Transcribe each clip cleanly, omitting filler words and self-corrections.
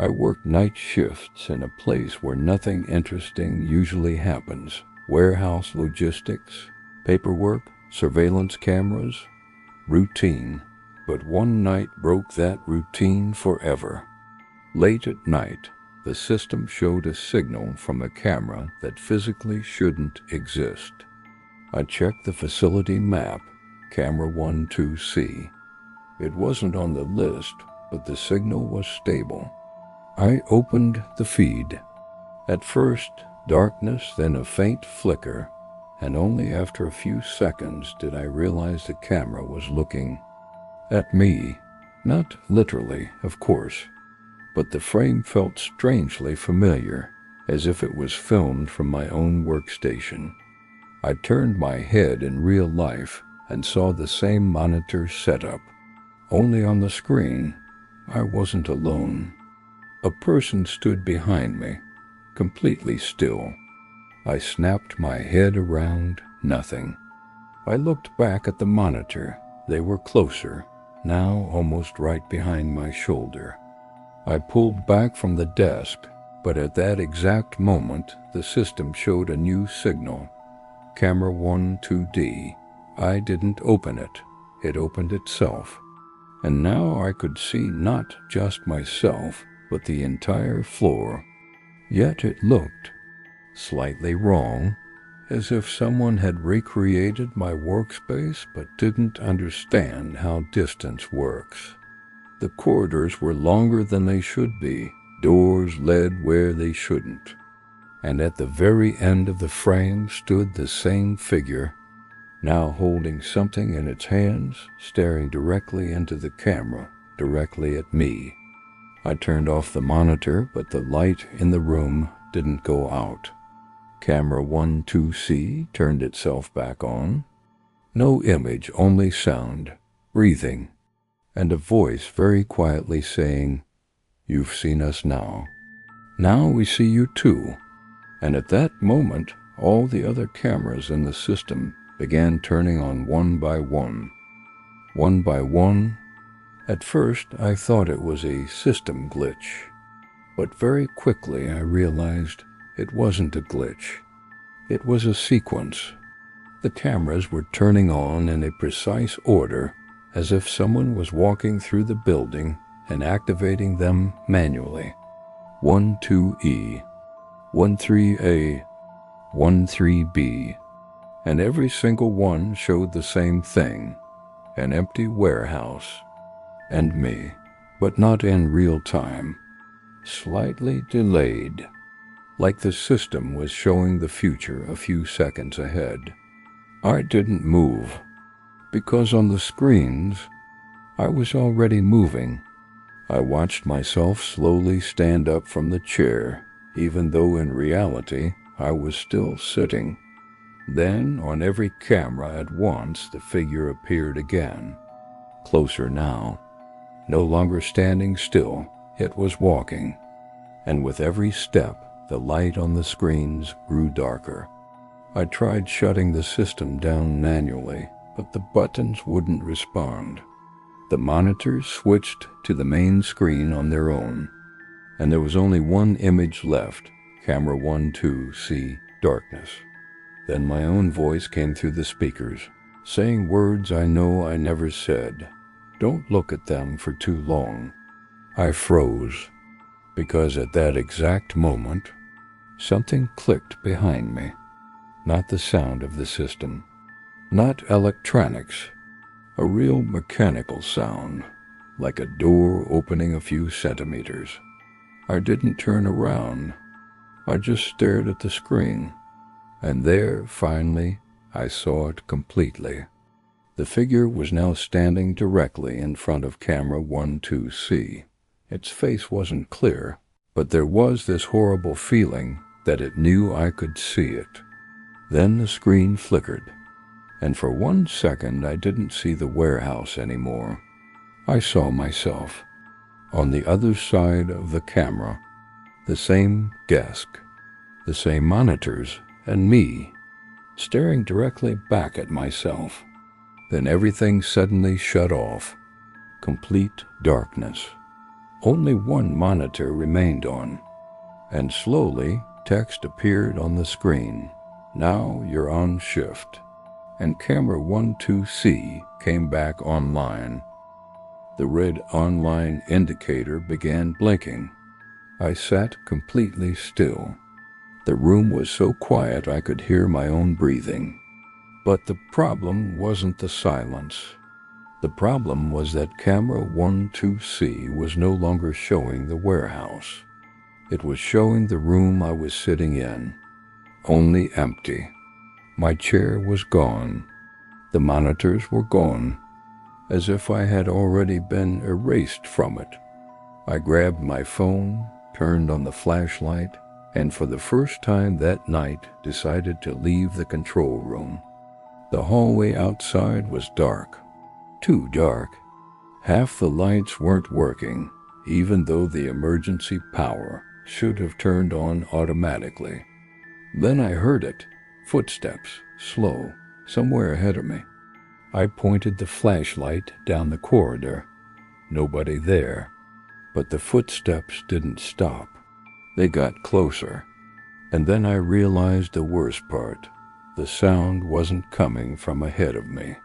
I worked night shifts in a place where nothing interesting usually happens. Warehouse logistics, paperwork, surveillance cameras, routine. But one night broke that routine forever. Late at night, the system showed a signal from a camera that physically shouldn't exist. I checked the facility map, camera 12C. It wasn't on the list, but the signal was stable. I opened the feed. At first, darkness, then a faint flicker, and only after a few seconds did I realize the camera was looking at me. Not literally, of course, but the frame felt strangely familiar, as if it was filmed from my own workstation. I turned my head in real life and saw the same monitor setup. Only on the screen, I wasn't alone. A person stood behind me, completely still. I snapped my head around, nothing. I looked back at the monitor. They were closer, now almost right behind my shoulder. I pulled back from the desk, but at that exact moment, the system showed a new signal. Camera 12D. I didn't open it. It opened itself. And now I could see not just myself, but the entire floor. Yet it looked slightly wrong, as if someone had recreated my workspace but didn't understand how distance works. The corridors were longer than they should be. Doors led where they shouldn't. And at the very end of the frame stood the same figure, now holding something in its hands, staring directly into the camera, directly at me. I turned off the monitor, but the light in the room didn't go out. Camera 12C turned itself back on. No image, only sound, breathing, and a voice very quietly saying, "You've seen us now. Now we see you too." And at that moment, all the other cameras in the system began turning on one by one. One by one. At first, I thought it was a system glitch, but very quickly I realized it wasn't a glitch. It was a sequence. The cameras were turning on in a precise order, as if someone was walking through the building and activating them manually. 12E, 13A, 13B, and every single one showed the same thing, an empty warehouse, and me, but not in real time, slightly delayed, like the system was showing the future a few seconds ahead. I didn't move, because on the screens, I was already moving. I watched myself slowly stand up from the chair, even though in reality I was still sitting. Then, on every camera at once, the figure appeared again. Closer now. No longer standing still, it was walking. And with every step, the light on the screens grew darker. I tried shutting the system down manually, but the buttons wouldn't respond. The monitors switched to the main screen on their own, and there was only one image left, camera 12C, darkness. Then my own voice came through the speakers, saying words I know I never said. Don't look at them for too long. I froze, because at that exact moment, something clicked behind me. Not the sound of the system, not electronics, a real mechanical sound, like a door opening a few centimeters. I didn't turn around. I just stared at the screen. And there, finally, I saw it completely. The figure was now standing directly in front of camera 12C. Its face wasn't clear, but there was this horrible feeling that it knew I could see it. Then the screen flickered, and for 1 second I didn't see the warehouse anymore. I saw myself, on the other side of the camera, the same desk, the same monitors, and me, staring directly back at myself. Then everything suddenly shut off. Complete darkness. Only one monitor remained on, and slowly text appeared on the screen. Now you're on shift. And camera 12C came back online. The red online indicator began blinking. I sat completely still. The room was so quiet I could hear my own breathing. But the problem wasn't the silence. The problem was that camera 12C was no longer showing the warehouse. It was showing the room I was sitting in, only empty. My chair was gone. The monitors were gone, as if I had already been erased from it. I grabbed my phone, turned on the flashlight, and for the first time that night decided to leave the control room. The hallway outside was dark. Too dark. Half the lights weren't working, even though the emergency power should have turned on automatically. Then I heard it. Footsteps, slow, somewhere ahead of me. I pointed the flashlight down the corridor. Nobody there. But the footsteps didn't stop. They got closer. And then I realized the worst part. The sound wasn't coming from ahead of me.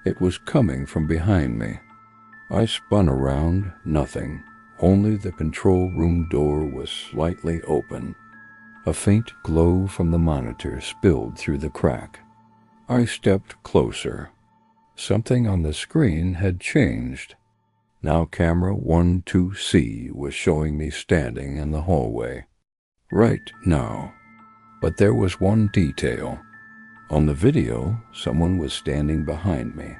It was coming from behind me. I spun around, nothing. Only the control room door was slightly open. A faint glow from the monitor spilled through the crack. I stepped closer. Something on the screen had changed. Now camera 12C was showing me standing in the hallway. Right now. But there was one detail. On the video, someone was standing behind me.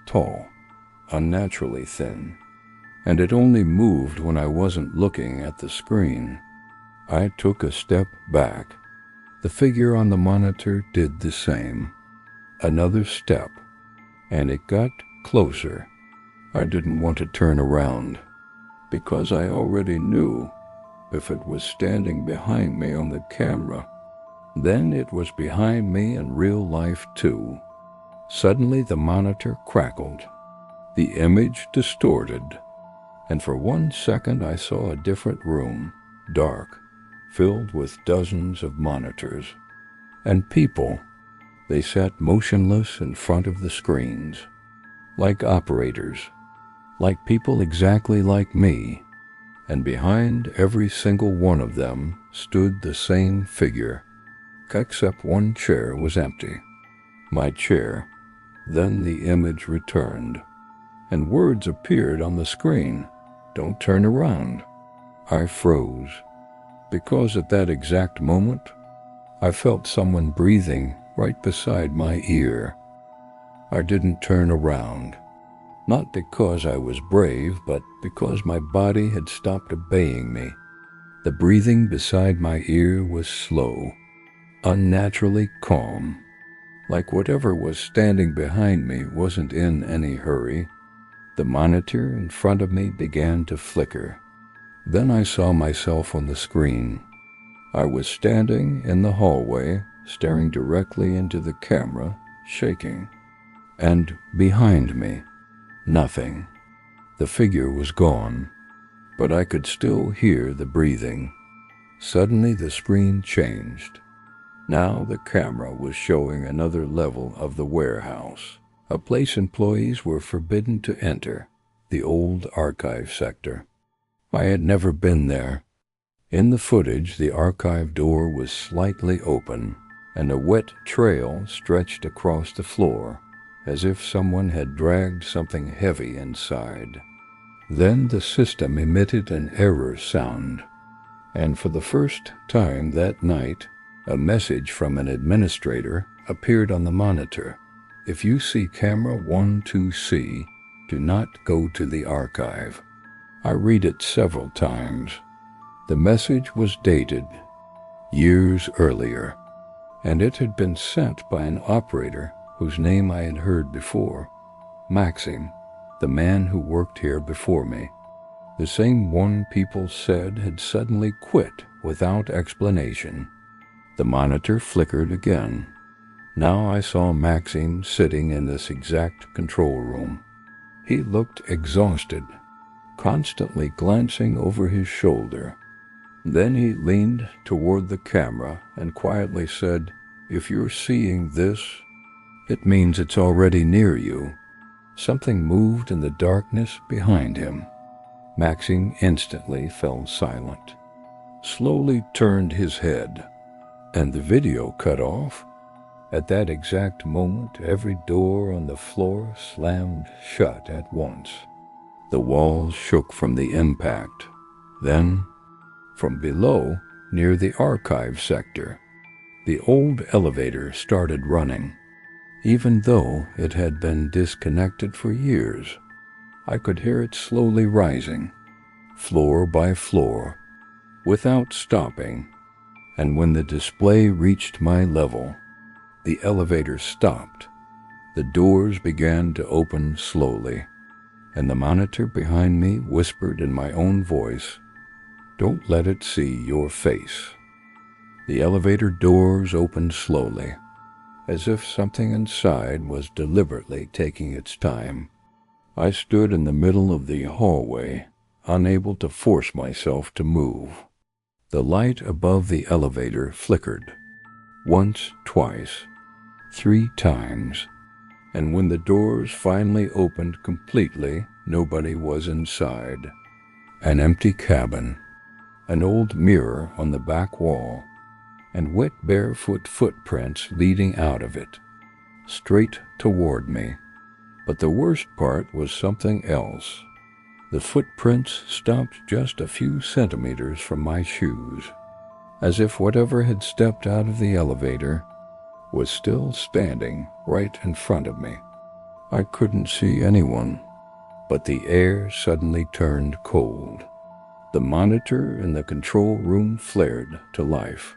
Tall, unnaturally thin. And it only moved when I wasn't looking at the screen. I took a step back. The figure on the monitor did the same. Another step, and it got closer. I didn't want to turn around, because I already knew if it was standing behind me on the camera, then it was behind me in real life too. Suddenly the monitor crackled. The image distorted, and for 1 second I saw a different room, dark, filled with dozens of monitors. And people. They sat motionless in front of the screens, like operators, like people exactly like me, and behind every single one of them stood the same figure, except one chair was empty. My chair. Then the image returned, and words appeared on the screen. Don't turn around. I froze, because at that exact moment, I felt someone breathing right beside my ear. I didn't turn around, not because I was brave, but because my body had stopped obeying me. The breathing beside my ear was slow, unnaturally calm, like whatever was standing behind me wasn't in any hurry. The monitor in front of me began to flicker. Then I saw myself on the screen. I was standing in the hallway, staring directly into the camera, shaking. And behind me, nothing. The figure was gone, but I could still hear the breathing. Suddenly the screen changed. Now the camera was showing another level of the warehouse, a place employees were forbidden to enter, the old archive sector. I had never been there. In the footage, the archive door was slightly open, and a wet trail stretched across the floor, as if someone had dragged something heavy inside. Then the system emitted an error sound, and for the first time that night, a message from an administrator appeared on the monitor. If you see camera 12C, do not go to the archive. I read it several times. The message was dated years earlier, and it had been sent by an operator whose name I had heard before, Maxim, the man who worked here before me. The same one people said had suddenly quit without explanation. The monitor flickered again. Now I saw Maxim sitting in this exact control room. He looked exhausted. constantly glancing over his shoulder. Then he leaned toward the camera and quietly said, "If you're seeing this, it means it's already near you." Something moved in the darkness behind him. Maxim instantly fell silent, slowly turned his head, and the video cut off. At that exact moment, every door on the floor slammed shut at once. The walls shook from the impact. Then, from below, near the archive sector, the old elevator started running. Even though it had been disconnected for years, I could hear it slowly rising, floor by floor, without stopping, and when the display reached my level, the elevator stopped. The doors began to open slowly, and the monitor behind me whispered in my own voice, "Don't let it see your face." The elevator doors opened slowly, as if something inside was deliberately taking its time. I stood in the middle of the hallway, unable to force myself to move. The light above the elevator flickered, once, twice, 3 times, and when the doors finally opened completely, nobody was inside. An empty cabin, an old mirror on the back wall, and wet barefoot footprints leading out of it, straight toward me. But the worst part was something else. The footprints stopped just a few centimeters from my shoes, as if whatever had stepped out of the elevator was still standing right in front of me. I couldn't see anyone, but the air suddenly turned cold. The monitor in the control room flared to life.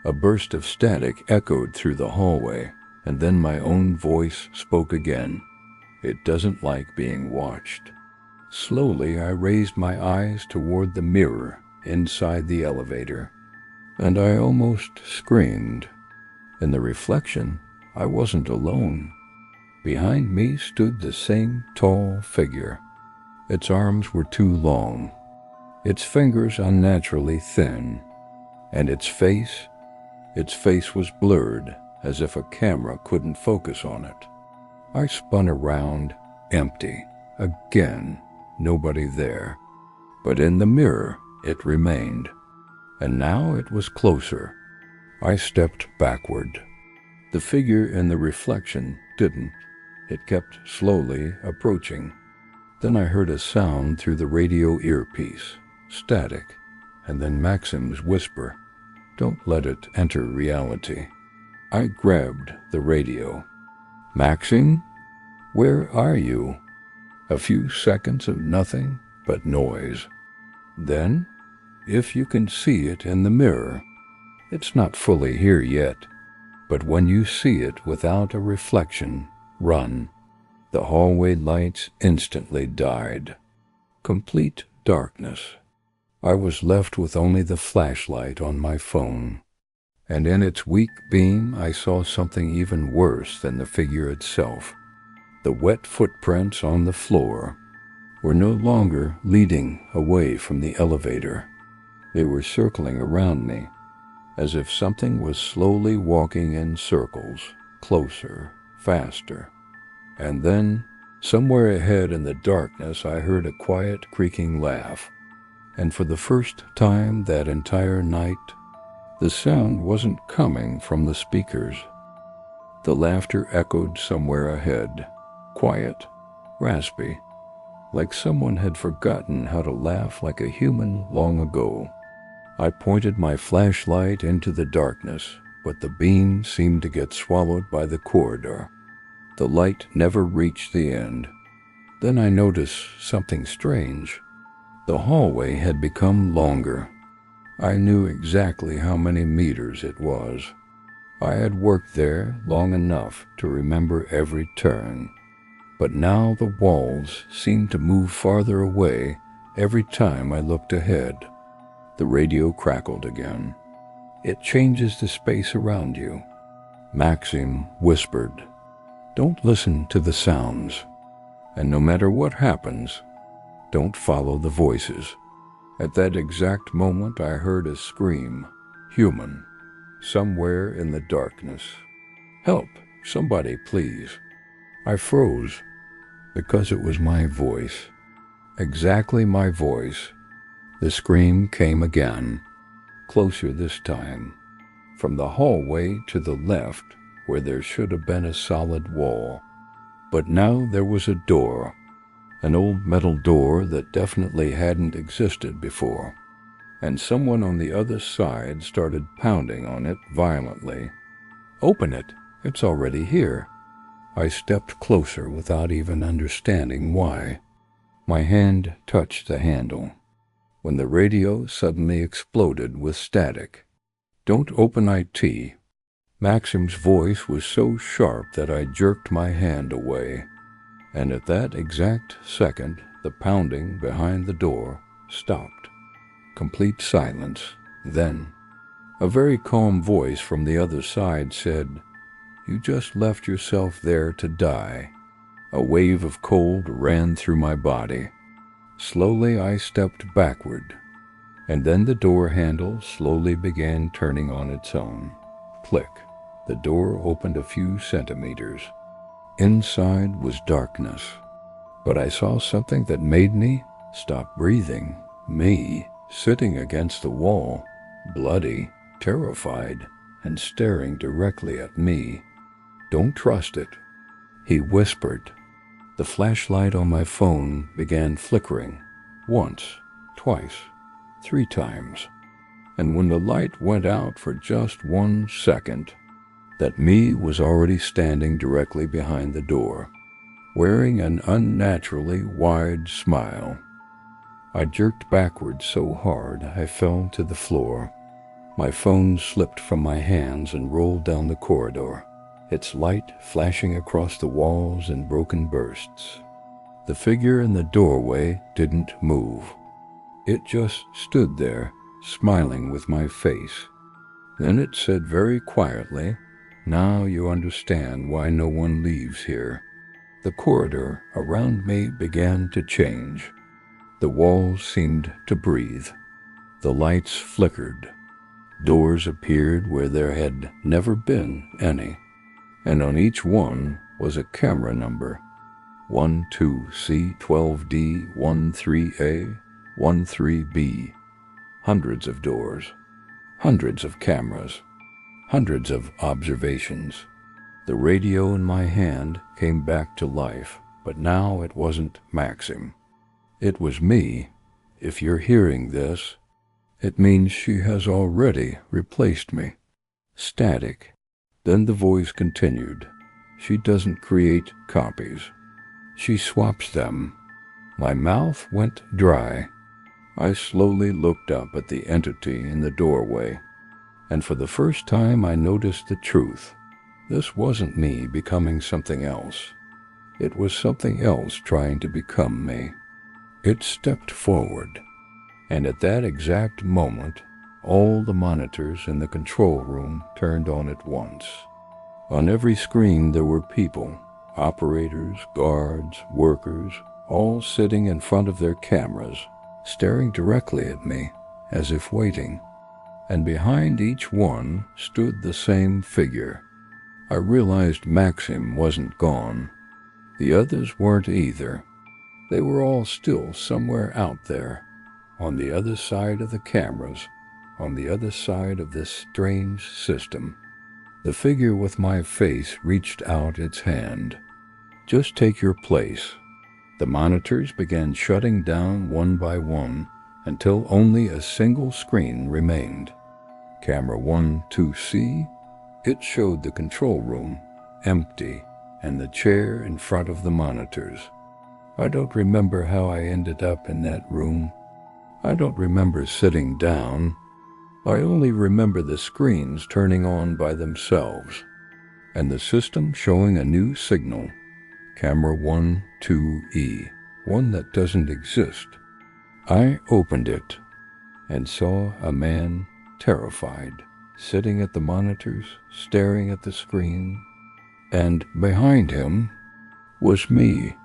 A burst of static echoed through the hallway, and then my own voice spoke again. "It doesn't like being watched." Slowly, I raised my eyes toward the mirror inside the elevator, and I almost screamed. In the reflection, I wasn't alone. Behind me stood the same tall figure. Its arms were too long, its fingers unnaturally thin, and its face was blurred, as if a camera couldn't focus on it. I spun around, empty. Again, nobody there. But in the mirror, it remained. And now it was closer. I stepped backward. The figure in the reflection didn't. It kept slowly approaching. Then I heard a sound through the radio earpiece, static, and then Maxim's whisper, "Don't let it enter reality." I grabbed the radio. "Maxim? Where are you?" A few seconds of nothing but noise. Then, "If you can see it in the mirror, it's not fully here yet, but when you see it without a reflection, run." The hallway lights instantly died. Complete darkness. I was left with only the flashlight on my phone, and in its weak beam I saw something even worse than the figure itself. The wet footprints on the floor were no longer leading away from the elevator. They were circling around me, as if something was slowly walking in circles, closer, faster. And then, somewhere ahead in the darkness, I heard a quiet, creaking laugh. And for the first time that entire night, the sound wasn't coming from the speakers. The laughter echoed somewhere ahead, quiet, raspy, like someone had forgotten how to laugh like a human long ago. I pointed my flashlight into the darkness, but the beam seemed to get swallowed by the corridor. The light never reached the end. Then I noticed something strange. The hallway had become longer. I knew exactly how many meters it was. I had worked there long enough to remember every turn. But now the walls seemed to move farther away every time I looked ahead. The radio crackled again. "It changes the space around you," Maxim whispered. "Don't listen to the sounds. And no matter what happens, Don't follow the voices. At that exact moment, I heard a scream, human, somewhere in the darkness. Help! Somebody, please. I froze, because it was my voice. Exactly my voice. The scream came again, closer this time, from the hallway to the left, where there should have been a solid wall. But now there was a door, an old metal door that definitely hadn't existed before, and someone on the other side started pounding on it violently. Open it! It's already here. I stepped closer without even understanding why. My hand touched the handle, when the radio suddenly exploded with static. Don't open IT. Maxim's voice was so sharp that I jerked my hand away, and at that exact second, the pounding behind the door stopped. Complete silence. Then, a very calm voice from the other side said, "You just left yourself there to die." A wave of cold ran through my body. Slowly I stepped backward, and then the door handle slowly began turning on its own. Click. The door opened a few centimeters. Inside was darkness, but I saw something that made me stop breathing. Me, sitting against the wall, bloody, terrified, and staring directly at me. "Don't trust it," he whispered. The flashlight on my phone began flickering, once, twice, 3 times, and when the light went out for just 1 second, that me was already standing directly behind the door, wearing an unnaturally wide smile. I jerked backward so hard I fell to the floor. My phone slipped from my hands and rolled down the corridor, its light flashing across the walls in broken bursts. The figure in the doorway didn't move. It just stood there, smiling with my face. Then it said very quietly, "Now you understand why no one leaves here." The corridor around me began to change. The walls seemed to breathe. The lights flickered. Doors appeared where there had never been any, and on each one was a camera number. 12C12D 13A 13B. Hundreds of doors, hundreds of cameras, hundreds of observations. The radio in my hand came back to life, but now it wasn't Maxim. It was me. If you're hearing this, it means she has already replaced me. Static. Then the voice continued. She doesn't create copies. She swaps them. My mouth went dry. I slowly looked up at the entity in the doorway, and for the first time I noticed the truth. This wasn't me becoming something else. It was something else trying to become me. It stepped forward, and at that exact moment, all the monitors in the control room turned on at once. On every screen there were people, operators, guards, workers, all sitting in front of their cameras, staring directly at me, as if waiting. And behind each one stood the same figure. I realized Maxim wasn't gone. The others weren't either. They were all still somewhere out there, on the other side of the cameras, on the other side of this strange system. The figure with my face reached out its hand. "Just take your place." The monitors began shutting down one by one until only a single screen remained. Camera 12C, it showed the control room, empty, and the chair in front of the monitors. I don't remember how I ended up in that room. I don't remember sitting down. I only remember the screens turning on by themselves, and the system showing a new signal. Camera 12E, one that doesn't exist. I opened it and saw a man, terrified, sitting at the monitors, staring at the screen, and behind him was me.